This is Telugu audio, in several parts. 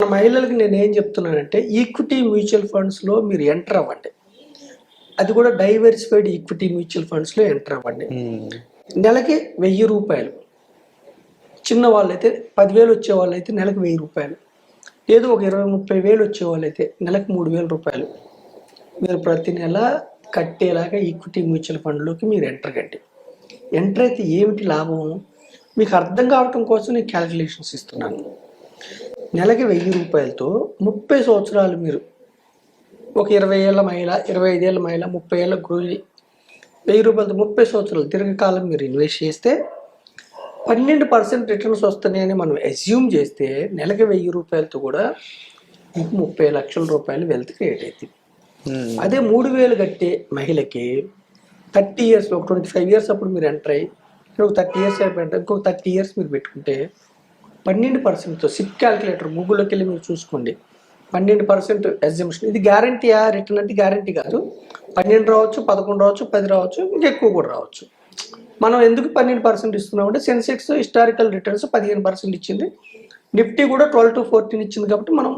మహిళలకి నేనేం చెప్తున్నానంటే ఈక్విటీ మ్యూచువల్ ఫండ్స్లో మీరు ఎంటర్ అవ్వండి. అది కూడా డైవర్సిఫైడ్ ఈక్విటీ మ్యూచువల్ ఫండ్స్లో ఎంటర్ అవ్వండి. నెలకి 1000 రూపాయలు. చిన్న వాళ్ళైతే 10,000 వచ్చే వాళ్ళైతే నెలకు 1000 రూపాయలు. లేదు ఒక 20-30 వేలు వచ్చే వాళ్ళైతే నెలకు 3,000 రూపాయలు మీరు ప్రతి నెల కట్టేలాగా ఈక్విటీ మ్యూచువల్ ఫండ్లోకి మీరు ఎంటర్ కండి. ఎంటర్ అయితే ఏమిటి లాభం మీకు అర్థం కావటం కోసం నేను క్యాలిక్యులేషన్స్ ఇస్తున్నాను. నెలకి 1000 రూపాయలతో 30 సంవత్సరాలు మీరు ఒక 20 ఏళ్ళ మహిళ, 25 ఏళ్ళ మహిళ, 30 ఏళ్ళ గృహిణి 1000 రూపాయలతో 30 సంవత్సరాలు దీర్ఘకాలం మీరు ఇన్వెస్ట్ చేస్తే 12% రిటర్న్స్ వస్తున్నాయని మనం అజ్యూమ్ చేస్తే నెలకి 1000 రూపాయలతో కూడా మీకు 30 లక్షల రూపాయలు వెల్త్ క్రియేట్ అవుతుంది. అదే 3,000 కట్టే మహిళకి 30 ఇయర్స్, ఒక 25 ఇయర్స్ అప్పుడు మీరు ఎంటర్ అయ్యి ఒక 30 ఇయర్స్ అయిపోయింటే ఇంకొక 30 ఇయర్స్ మీరు పెట్టుకుంటే 12%తో సిప్ క్యాలిక్యులేటర్ గూగుల్లోకి వెళ్ళి మీరు చూసుకోండి. 12% అజ్యూమ్షన్. ఇది గ్యారంటీయా? రిటర్న్ అంటే గ్యారంటీ కాదు. 12 రావచ్చు, 11 రావచ్చు, 10 రావచ్చు, ఇంకెక్కువ కూడా రావచ్చు. మనం ఎందుకు 12% ఇస్తున్నామంటే సెన్సెక్స్ హిస్టారికల్ రిటర్న్స్ 15% ఇచ్చింది, నిఫ్టీ కూడా 12 to 14 ఇచ్చింది కాబట్టి మనం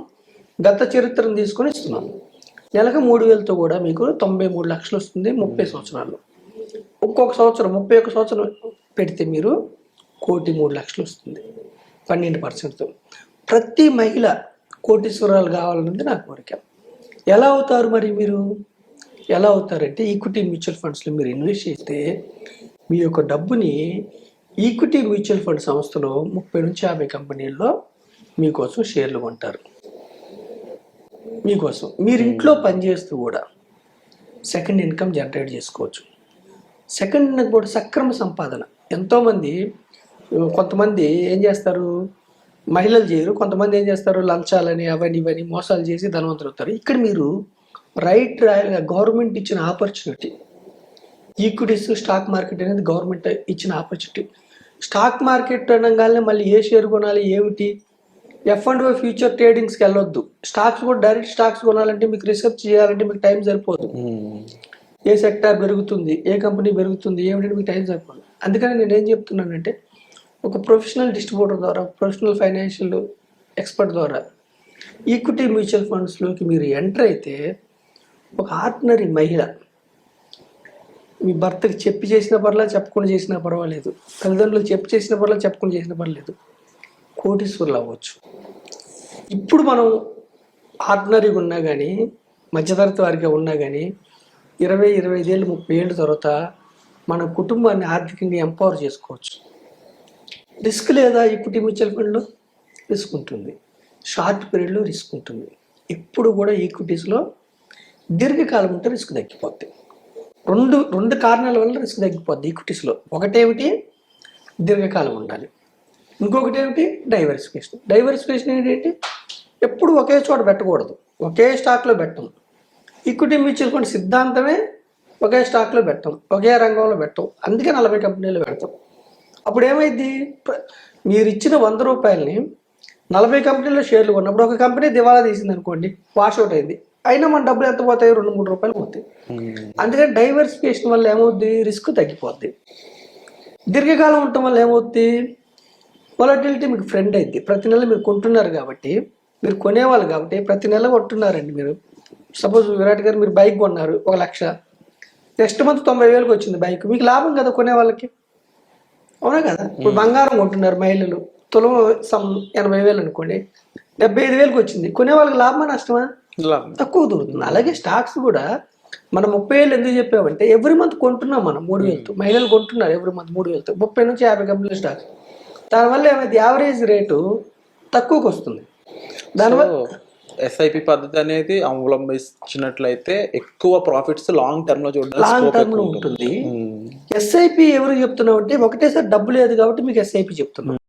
గత చరిత్రను తీసుకొని ఇస్తున్నాం. నెలకు 3,000తో కూడా మీకు 93 లక్షలు వస్తుంది 30 సంవత్సరాల్లో. ఒక్కొక్క సంవత్సరం 31 సంవత్సరం పెడితే మీరు 1,03,00,000 వస్తుంది 12%తో. ప్రతి మహిళ కోటీశ్వరాలు కావాలన్నది నా కోరిక. ఎలా అవుతారు మరి మీరు? ఎలా అవుతారంటే ఈక్విటీ మ్యూచువల్ ఫండ్స్లో మీరు ఇన్వెస్ట్ చేస్తే మీ యొక్క డబ్బుని ఈక్విటీ మ్యూచువల్ ఫండ్ సంస్థలో 30 నుంచి 50 కంపెనీల్లో మీకోసం షేర్లు కొంటారు. మీకోసం మీరు ఇంట్లో పనిచేస్తూ కూడా సెకండ్ ఇన్కమ్ జనరేట్ చేసుకోవచ్చు. సెకండ్ ఇన్కమ్ కూడా సక్రమ సంపాదన. ఎంతోమంది, కొంతమంది ఏం చేస్తారు, మహిళలు చేయరు, కొంతమంది ఏం చేస్తారు, లంచాలని అవన్నీ ఇవన్నీ మోసాలు చేసి ధనవంతులు అవుతారు. ఇక్కడ మీరు రైట్ రాయల్గా గవర్నమెంట్ ఇచ్చిన ఆపర్చునిటీ. ఈక్విటీస్ స్టాక్ మార్కెట్ అనేది గవర్నమెంట్ ఇచ్చిన ఆపర్చునిటీ. స్టాక్ మార్కెట్ అనగానే మళ్ళీ ఏ షేర్ కొనాలి ఏమిటి, F&O ఫ్యూచర్ ట్రేడింగ్స్కి వెళ్ళొద్దు. స్టాక్స్ కూడా డైరెక్ట్ స్టాక్స్ కొనాలంటే మీకు రీసెర్చ్ చేయాలంటే మీకు టైం సరిపోదు. ఏ సెక్టార్ పెరుగుతుంది, ఏ కంపెనీ పెరుగుతుంది ఏమిటంటే మీకు టైం సరిపోదు. అందుకని నేను ఏం చెప్తున్నానంటే ఒక ప్రొఫెషనల్ డిస్ట్రిబ్యూటర్ ద్వారా, ప్రొఫెషనల్ ఫైనాన్షియల్ ఎక్స్పర్ట్ ద్వారా ఈక్విటీ మ్యూచువల్ ఫండ్స్లోకి మీరు ఎంటర్ అయితే ఒక ఆర్డినరీ మహిళ మీ భర్తకి చెప్పి చేసిన పర్లేదు, చెప్పకుండా చేసినా పర్వాలేదు, తల్లిదండ్రులకు చెప్పి చేసిన పర్లేదు, చెప్పకుండా చేసిన పర్లేదు, కోటీశ్వరులు అవ్వచ్చు. ఇప్పుడు మనం ఆర్డినరీగా ఉన్నా కానీ, మధ్యతరగతి వారిగా ఉన్నా కానీ 20-25 ఏళ్ళు 30 ఏళ్ళ తర్వాత మన కుటుంబాన్ని ఆర్థికంగా ఎంపవర్ చేసుకోవచ్చు. రిస్క్ లేదా ఈక్విటీ మ్యూచువల్ ఫండ్లో? రిస్క్ ఉంటుంది. షార్ట్ పీరియడ్లో రిస్క్ ఉంటుంది. ఇప్పుడు కూడా ఈక్విటీస్లో దీర్ఘకాలం ఉంటే రిస్క్ తగ్గిపోద్ది. రెండు కారణాల వల్ల రిస్క్ తగ్గిపోద్ది ఈక్విటీస్లో. ఒకటేమిటి, దీర్ఘకాలం ఉండాలి. ఇంకొకటి ఏమిటి, డైవర్సిఫికేషన్. డైవర్సిఫికేషన్ ఏంటి, ఎప్పుడు ఒకే చోట పెట్టకూడదు, ఒకే స్టాక్లో పెట్టం. ఈక్విటీ మ్యూచువల్ ఫండ్ సిద్ధాంతమే ఒకే స్టాక్లో పెట్టం, ఒకే రంగంలో పెట్టం. అందుకే 40 కంపెనీలు పెడతాం. అప్పుడు ఏమైంది, మీరు ఇచ్చిన 100 రూపాయలని 40 కంపెనీల్లో షేర్లు కొన్నప్పుడు ఒక కంపెనీ దివాలా తీసింది అనుకోండి, వాషౌట్ అయింది, అయినా మన డబ్బులు ఎంత పోతాయి, 2-3 రూపాయలు పోతాయి. అందుకని డైవర్సిఫికేషన్ వల్ల ఏమవుద్ది, రిస్క్ తగ్గిపోద్ది. దీర్ఘకాలం ఉండటం వల్ల ఏమవుద్ది, వాలటిలిటీ మీకు ఫ్రెండ్ అయింది. ప్రతి నెల మీరు కొంటున్నారు కాబట్టి, మీరు కొనేవాళ్ళు కాబట్టి ప్రతి నెల కొంటున్నారండి. మీరు సపోజ్ విరాట్ గారు మీరు బైక్ కొన్నారు 1,00,000, నెక్స్ట్ మంత్ 90,000కి వచ్చింది బైక్, మీకు లాభం కదా కొనే వాళ్ళకి, అవునా కదా? ఇప్పుడు బంగారం కొంటున్నారు మహిళలు, తులం 80,000 అనుకోండి, 75,000కి వచ్చింది, కొనే వాళ్ళకి లాభమా నష్టమా? తక్కువ దొరుకుతుంది. అలాగే స్టాక్స్ కూడా మనం 30 ఏళ్ళు ఎందుకు చెప్పామంటే ఎవ్రీ మంత్ కొంటున్నాం మనం 3,000తో, మహిళలు కొంటున్నారు ఎవ్రీ మంత్ 3,000తో, 30 నుంచి 50 కంపెనీల స్టాక్స్. దానివల్ల ఏమైంది, యావరేజ్ రేటు తక్కువకి వస్తుంది. దానివల్ల ఎస్ఐపి పద్ధతి అనేది అవలంబించినట్లయితే ఎక్కువ ప్రాఫిట్స్ లాంగ్ టర్మ్ లో ఉంటుంది. ఎస్ఐపి ఎవరు చెప్తున్నావు అంటే ఒకటేసారి డబ్బు లేదు కాబట్టి మీకు ఎస్ఐపి చెప్తున్నాం.